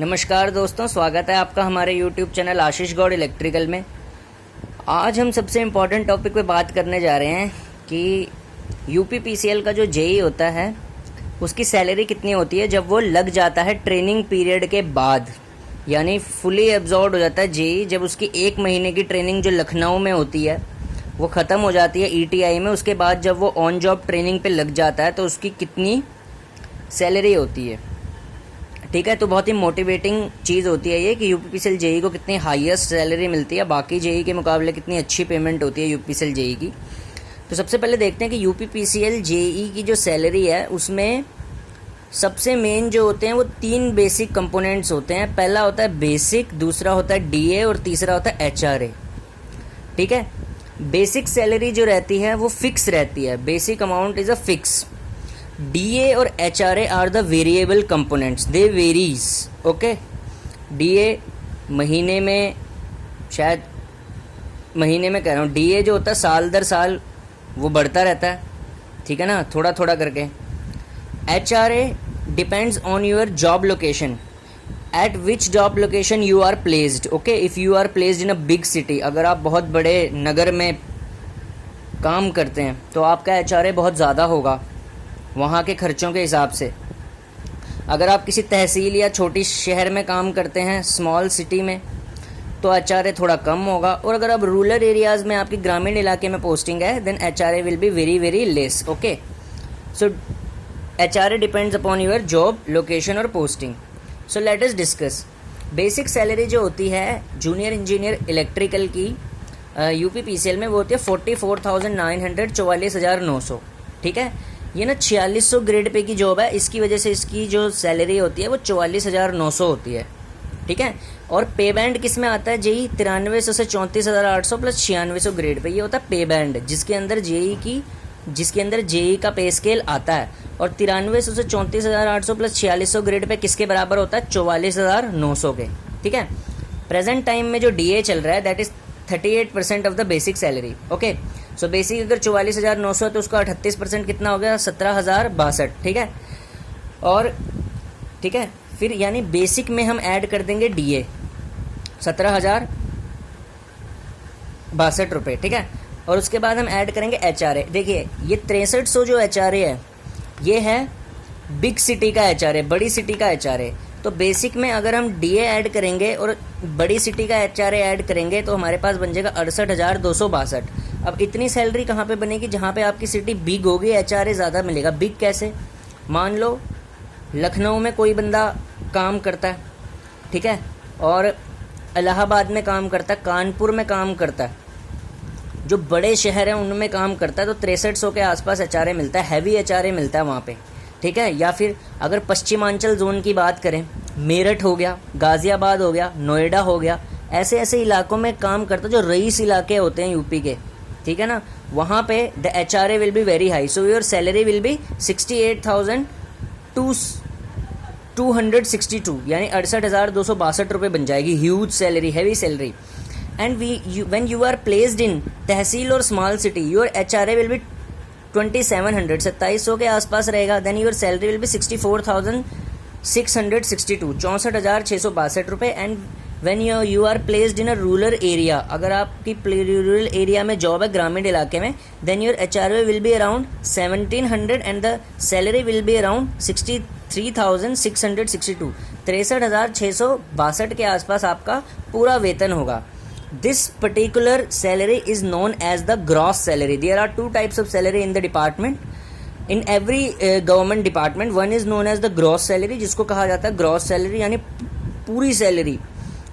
नमस्कार दोस्तों, स्वागत है आपका हमारे YouTube चैनल आशीष गौड़ इलेक्ट्रिकल में। आज हम सबसे इम्पोर्टेंट टॉपिक पे बात करने जा रहे हैं कि UPPCL का जो जेई होता है उसकी सैलरी कितनी होती है जब वो लग जाता है ट्रेनिंग पीरियड के बाद, यानी फुली एब्जॉर्ब हो जाता है जेई जब उसकी 1 महीने की ट्रेनिंग जो लखनऊ में होती है वो ख़त्म हो जाती है ETI में। उसके बाद जब वो ऑन जॉब ट्रेनिंग पे लग जाता है तो उसकी कितनी सैलरी होती है। ठीक है, तो बहुत ही मोटिवेटिंग चीज़ होती है ये कि UPPCL जेई को कितनी हाईएस्ट सैलरी मिलती है, बाकी जेई के मुकाबले कितनी अच्छी पेमेंट होती है UPPCL जेई की। तो सबसे पहले देखते हैं कि UPPCL जेई की जो सैलरी है उसमें सबसे मेन जो होते हैं वो 3 बेसिक कंपोनेंट्स होते हैं। पहला होता है बेसिक, दूसरा होता है DA और तीसरा होता है HRA। ठीक है, बेसिक सैलरी जो रहती है वो फिक्स रहती है, basic amount is a fix. DA और HRA are the variable components, they varies. Okay, DA महीने में, शायद महीने में कह रहा हूँ, DA जो होता है साल दर साल वो बढ़ता रहता है, ठीक है ना, थोड़ा थोड़ा करके। HRA depends on your job location, at which job location you are placed. Okay, if you are placed in a big city, अगर आप बहुत बड़े नगर में काम करते हैं तो आपका HRA बहुत ज़्यादा होगा वहाँ के खर्चों के हिसाब से। अगर आप किसी तहसील या छोटी शहर में काम करते हैं, स्मॉल सिटी में, तो HRA थोड़ा कम होगा। और अगर आप रूरल एरियाज़ में, आपकी ग्रामीण इलाके में पोस्टिंग है, then HRA will be very very less. Okay, so HRA depends upon your job location और posting. So let us discuss. Basic salary जो होती है जूनियर इंजीनियर इलेक्ट्रिकल की UPPCL में वो होती है 44,900, 44,900। ठीक है, ये ना 4600 ग्रेड पे की जॉब है, इसकी वजह से इसकी जो सैलरी होती है वो 44,900 होती है। ठीक है, और पे बैंड किस में आता है जेई 9300 से 34,800 प्लस 9600 ग्रेड पे, ये होता है पे बैंड जिसके अंदर जेई का पे स्केल आता है। और 9300 से 34,800 प्लस 4600 ग्रेड पे किसके बराबर होता है, 44,900 के। ठीक है, प्रेजेंट टाइम में जो DA चल रहा है that is 38% of the basic salary. Okay, so basic अगर 44,900 है तो उसका 38% कितना हो गया, 17,062। ठीक है, और ठीक है, फिर यानी बेसिक में हम ऐड कर देंगे DA 17,062 रुपये। ठीक है, और उसके बाद हम ऐड करेंगे HRA। देखिए ये 6300 जो HRA है ये है बिग सिटी का HRA, बड़ी सिटी का HRA। तो बेसिक में अगर हम DA ऐड करेंगे और बड़ी सिटी का HRA ऐड करेंगे तो हमारे पास बन जाएगा 68,262। अब इतनी सैलरी कहाँ पे बनेगी, जहाँ पे आपकी सिटी बिग होगी HRA ज़्यादा मिलेगा। बिग कैसे, मान लो लखनऊ में कोई बंदा काम करता है, ठीक है, और इलाहाबाद में काम करता है, कानपुर में काम करता है, जो बड़े शहर हैं उनमें काम करता है, तो 6300 के आसपास HRA मिलता है, हैवी HRA मिलता है वहाँ पे। ठीक है, या फिर अगर पश्चिमांचल जोन की बात करें, मेरठ हो गया, गाज़ियाबाद हो गया, नोएडा हो गया, ऐसे ऐसे इलाकों में काम करता है जो रईस इलाके होते हैं यूपी के, ठीक है ना, वहाँ पे the HRA will be very high. So your salary will be 68,262, यानी 68,262 रुपये बन जाएगी। Huge salary, heavy salary. And when you are placed in tehsil और small city, your HRA will be 2700, 2700 के आसपास रहेगा। Then your salary will be 64,662, 64,662 रुपये। And when you are placed in a rural area, अगर आपकी रूरल एरिया में job है, ग्रामीण इलाके में, then your HRA will be around 1700 and the salary will be around 63,662, 63,662 के आसपास आपका पूरा वेतन होगा। This particular salary is known as the gross salary. There are 2 types of salary in the department. In every government department, one is known as the gross salary, जिसको कहा जाता है gross salary यानी पूरी सैलरी,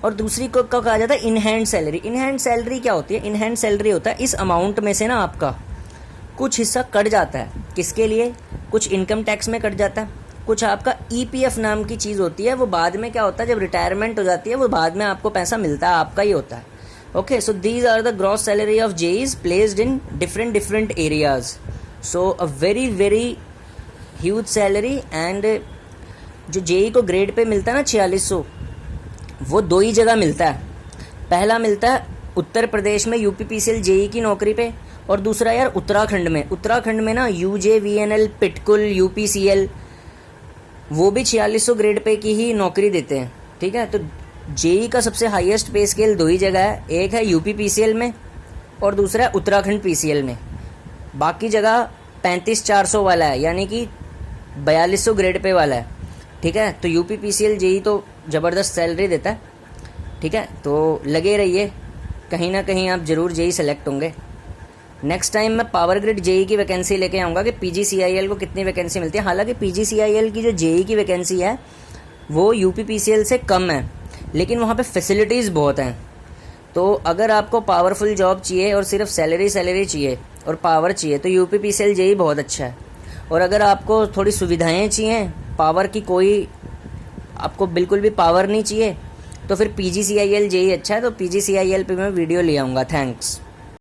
और दूसरी को कहा जाता है in hand salary. In hand salary क्या होती है, इन हैंड सैलरी होता है इस अमाउंट में से ना आपका कुछ हिस्सा कट जाता है, किसके लिए, कुछ इनकम टैक्स में कट जाता है, कुछ आपका EPF नाम की चीज़ होती है, वो बाद में क्या होता है, जब रिटायरमेंट हो जाती है वो बाद में आपको पैसा मिलता है, आपका ही होता है। Okay, so these are the gross salary of JEs placed in different areas. So a very very huge salary। and जो JE को ग्रेड पे मिलता है ना 4600, वो 2 ही जगह मिलता है। पहला मिलता है उत्तर प्रदेश में UPPCL JE की नौकरी पे, और दूसरा यार उत्तराखंड में ना UJVNL, पिटकुल, UPCL, वो भी 4600 ग्रेड पे की ही नौकरी देते हैं। ठीक है। तो जेई का सबसे हाईएस्ट पे स्केल 2 ही जगह है, एक है यूपी पीसीएल में और दूसरा है उत्तराखंड पीसीएल में। बाकी जगह 35,400 वाला है, यानी कि 4200 ग्रेड पे वाला है। ठीक है। तो यूपी पीसीएल जेई तो ज़बरदस्त सैलरी देता है। ठीक है, तो लगे रहिए, कहीं ना कहीं आप ज़रूर जेई सेलेक्ट होंगे। नेक्स्ट टाइम मैं पावर ग्रिड जेई की वैकेंसी लेके आऊँगा कि पीजीसीआईएल को कितनी वैकेंसी मिलती है। हालांकि पीजीसीआईएल की जो जेई की वैकेंसी है वो यूपी पीसीएल से कम है, लेकिन वहाँ पे फैसिलिटीज़ बहुत हैं। तो अगर आपको पावरफुल जॉब चाहिए और सिर्फ सैलरी चाहिए और पावर चाहिए तो यूपी पीसीएल जेई बहुत अच्छा है। और अगर आपको थोड़ी सुविधाएं चाहिए, पावर की कोई आपको बिल्कुल भी पावर नहीं चाहिए, तो फिर पीजीसीआईएल जेई अच्छा है। तो पीजीसीआईएल पे मैं वीडियो ले आऊँगा। थैंक्स।